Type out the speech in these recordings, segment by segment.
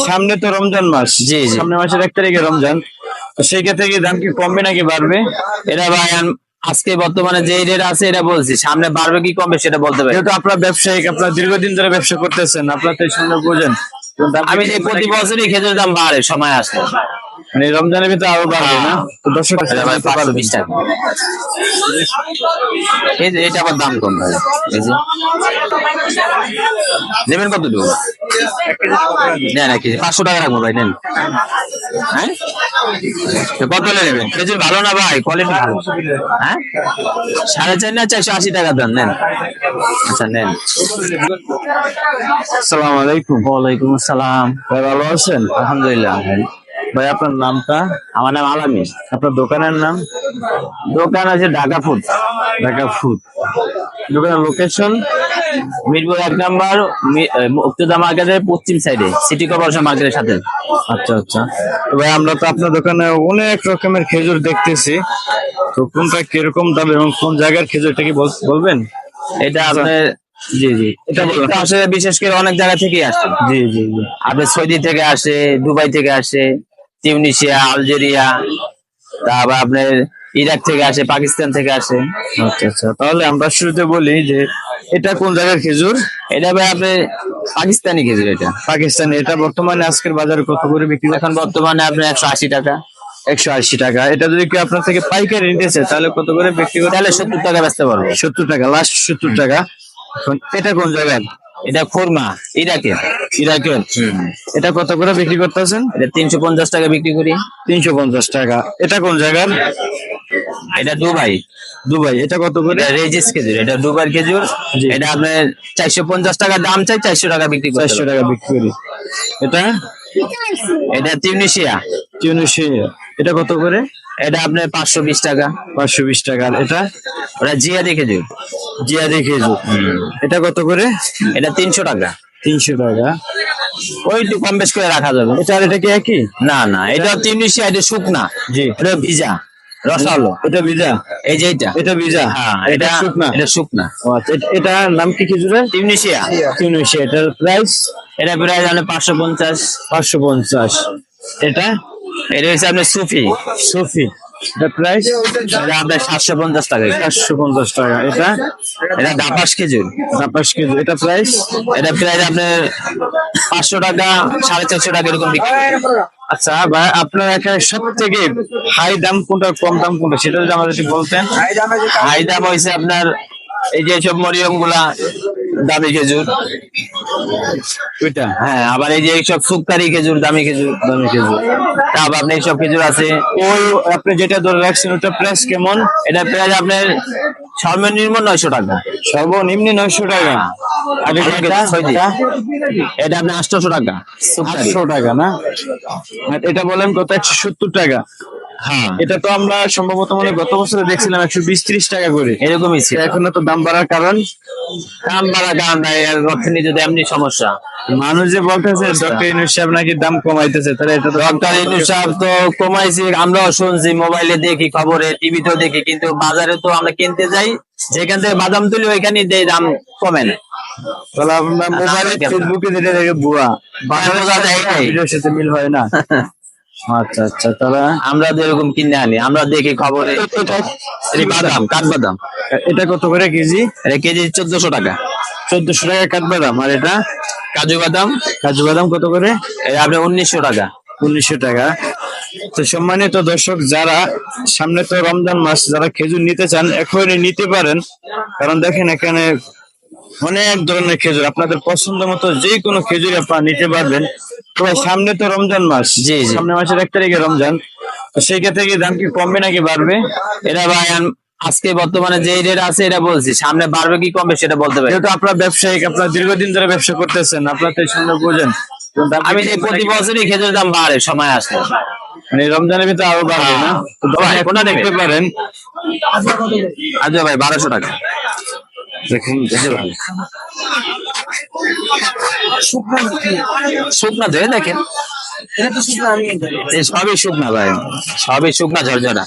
সামনে তো রমজান মাস, জি জি সামনে মাসের 1 তারিখে রমজান, তো সেই ক্ষেত্রে কি দাম কি কমবে নাকি বাড়বে? এটা ভাই আজকে বর্তমানে যে রেট আছে এটা বলছি, সামনে বাড়বে কি কমবে সেটা বলতে পারি। যেহেতু আপনার ব্যবসায়িক, আপনার দীর্ঘদিন ধরে ব্যবসা করতেছেন, আপনার তো এই সামনে বোঝেন আমি যে প্রতি বছরই খেজুর দাম বাড়ে সময় আসে, মানে রমজানের ভিতরে আরো বাড়বে না? তো দর্শক এটা ভাই 520 টাকা। এই যে এটা আবার দাম কম ভাই, এই যে নেবেন কত দেবো? নেন 1 কেজি 500 টাকা রাখবো ভাই, নেন। হ্যাঁ কত নেবেন? খেজুর ভালো না ভাই, কোয়ালিটি ভালো। হ্যাঁ 4.5 না 480 টাকা দেন, নেন। আচ্ছা নেন। আসসালামু আলাইকুম। ওয়ালাইকুম আসসালাম। ভাই ভালো আছেন? আলহামদুলিল্লাহ। ভাই আপনার নামটা? আমার নাম আলামিন। আপনার দোকানের নাম? দোকান আছে ঢাকা ফুড। ঢাকা ফুড। দোকানের লোকেশন? মিরপুর 1 নাম্বার, মুক্তিযোদ্ধা মার্কেটের পশ্চিম সাইডে, সিটি কর্পোরেশন মার্কেটের সাথে। আচ্ছা আচ্ছা। তো ভাই আমরা তো আপনার দোকানে অনেক রকমের খেজুর দেখতেছি, তো কোনটা কিরকম দাম এবং কোন জায়গার খেজুরটা কি বলবেন? এটা আপনার জি জি, এটা আসলে বিশেষ করে অনেক জায়গা থেকে আসে। জি জি জি। আপনার সৌদি থেকে আসে, দুবাই থেকে আসে, তিউনিসিয়া, আলজেরিয়া, তারপর আপনার ইরাক থেকে আসে, পাকিস্তান থেকে আসে। আচ্ছা আচ্ছা, তাহলে আমরা শুরুতে বলি যে এটা কোন জায়গার খেজুর? এটা ভাই আপনার পাকিস্তানি খেজুর। এটা পাকিস্তানি। এটা বর্তমানে আজকের বাজারে কত করে বিক্রি? এখন বর্তমানে আপনার 180 টাকা। 180 টাকা। এটা যদি কেউ আপনার থেকে পাইকারি নিতে চায় তাহলে কত করে বিক্রি করে? তাহলে 70 টাকা বেচতে পারবো। 70 টাকা, লাস্ট 70 টাকা। এখন এটা কোন জায়গার? এটা খুরমা, ইরাকের। ইরাকের। এটা কত করে বিক্রি করতেছেন? এটা 350 টাকা বিক্রি করি। 350 টাকা। এটা কোন জায়গার? এটা দুবাই। দুবাই। এটা কত করে? এটা রেজিস খেজুর, এটা দুবাইয়ের খেজুর। জি। এটা আপনার 450 টাকা দাম চাই, 400 টাকা বিক্রি করি। 400 টাকা বিক্রি করি। এটা? এটা তিউনিসিয়া। টিউনিসিয়া। এটা কত করে? এটা আপনার 520 টাকা। 520 টাকা। আর এটা? ওটা জিয়াদি খেজুর। জিয়াদি খেজুর। এটা কত করে? এটা 300 টাকা। 300 টাকা। ওই একটু কম বেশ করে রাখা যাবে। এটা আর এটা কি একই? না না, এটা তিউনিসিয়া, এটা শুকনা। জি। এটা ভিজা রসালো। এটা ভিজা? এই যে এটা এটা ভিজা? হ্যাঁ, এটা শুকনা? এটা শুকনা। ও আচ্ছা, এটার নাম কি খেজুরের? তিউনিসিয়া। টিউনিসিয়া। এটার প্রাইস? এটা প্রায় জানে 550। 550। এটা? এটা হচ্ছে আপনার সুফি। সুফি। এটা প্রাইস? এটা আপনার 750 টাকা। 450 টাকা। এটা? এটা দাপাস খেজুর। তাপাস খেজুর। এটা প্রাইস? এটা প্রায় আপনার 500 টাকা, 450 টাকা এরকম বিক্রি করি। আচ্ছা ভাই, আপনার এখানে সব থেকে হাই দাম কোনটা, কম দাম কোনটা, সেটা যদি আমাদের একটু বলতেন। হাই দাম হয়েছে আপনার এই যে সব মরিয়ম গুলা, দামি খেজুর। ওইটা? হ্যাঁ, আবার এই যে সব সুক্কারি খেজুর, দামি খেজুর। দামি খেজুর। তারপর আপনি এইসব খেজুর আছে। ওই আপনি যেটা ধরে রাখছেন ওটা প্রাইস কেমন? এটা প্রায় আপনার সর্বনিম্ন 900 টাকা। সর্বনিম্ন 900 টাকা। আর এটা? এটা আপনার 800 টাকা। সুক্কারি। 800 টাকা না? আর এটা বলেন কত? 170 টাকা। হ্যাঁ, এটা তো আমরা সম্ভবত মনে হয় গত বছরে দেখছিলাম 120-30 টাকা করে। এরকমই ছিল। এখন তো দাম বাড়ার কারণ? দাম বাড়া কারণ নাই, অর্থনীতিতে এমনি সমস্যা। মানুষ যে বলতেছে ডক্টর ইউনূস সাহেব নাকি দাম কমাইতেছে, তাহলে এটা তো ডক্টর ইউনূস সাহেব তো কমাইছে, আমরাও শুনছি, মোবাইলে দেখি, খবরে, টিভিতেও দেখি, কিন্তু বাজারে তো আমরা কিনতে যাই, যেখান থেকে বাদাম তুলি ওইখানে দেয়, দাম কমে না। তাহলে আপনার মোবাইলে ফেসবুকে যেটা দেখে বুয়া, বাজারে ভিডিওর সাথে মিল হয় না। আচ্ছা আচ্ছা, তাহলে আমরা তো এরকম কিনে আনি, আমরা দেখি খবরে। বাদাম, কাঠবাদাম। এটা কত করে কেজি? এটা কেজি 1400 টাকা। 1400 টাকা কাঠবাদাম। আর এটা? কাজু বাদাম। কাজু বাদাম কত করে? এটা আপনার 1900 টাকা। 1900 টাকা। তো সম্মানিত দর্শক, যারা সামনে তো রমজান মাস, যারা খেজুর নিতে চান এখনই নিতে পারেন, কারণ দেখেন এখানে অনেক ধরনের খেজুর, আপনাদের পছন্দ মতো যে কোনো খেজুর আপনারা নিতে পারবেন। তো ভাই সামনে তো রমজান মাস, জি জি সামনে মাসের 1 তারিখে রমজান, তো সেই ক্ষেত্রে কি দাম কি কমবে নাকি বাড়বে? এটা ভাই আজকে বর্তমানে যে রেট আছে এটা বলছি, সামনে বাড়বে কি কমবে সেটা বলতে পারি। যেহেতু আপনার ব্যবসায়িক, আপনার দীর্ঘদিন ধরে ব্যবসা করতেছেন, আপনার তো এই সামনে বোঝেন আমি যে প্রতি বছরই খেজুর দাম বাড়ে সময় আসে, মানে রমজানের ভিতরে আরো বাড়বে না? তো কোনটা নেবে? দেখতে পারেন। আচ্ছা ভাই 1200 টাকা। দেখুন শুকনা তো দেখেন, সবই শুকনা ভাই, সবই শুকনা ঝরঝরা।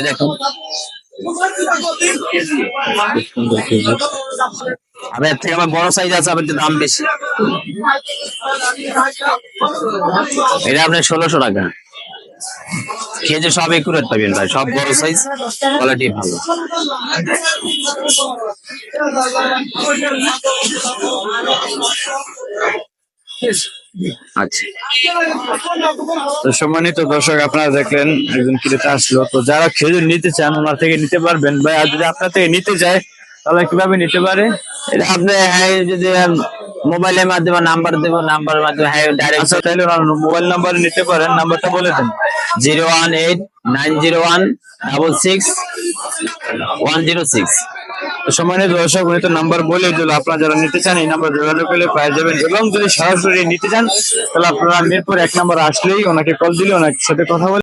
দেখুন সুন্দর খেজুর। আবার এর থেকে আমার বড় সাইজ আছে, আবার একটু দাম বেশি। এটা আপনার 1600 টাকা কেজি। সব একুরেট পাবেন ভাই, সব বড় সাইজ, কোয়ালিটি ভালো। আচ্ছা, তো সম্মানিত দর্শক, আপনারা দেখলেন একজন ক্রেতা আসলো। তো যারা খেজুর নিতে চান ওনার থেকে নিতে পারবেন ভাই। আর যদি আপনার থেকে নিতে চায় তাহলে কিভাবে নিতে পারে? এটা আপনি হ্যাঁ যদি মোবাইলের মাধ্যমে নাম্বার দেবো, নাম্বারের মাধ্যমে হ্যাঁ ডাইরেক্ট। আচ্ছা, তাহলে ওনার মোবাইল নাম্বারে নিতে পারেন, নাম্বারটা বলে দেন। 018-901-66-106। তো সম্মানিত দর্শক, উনি তো নাম্বার বলে দিল। আপনারা যারা নিতে চান এই নাম্বার যোগাযোগ করলে পেয়ে যাবেন। এবং যদি সরাসরি নিতে চান তাহলে আপনারা মিরপুর 1 নম্বর আসলেই ওনাকে কল দিলে ওনার সাথে কথা বলে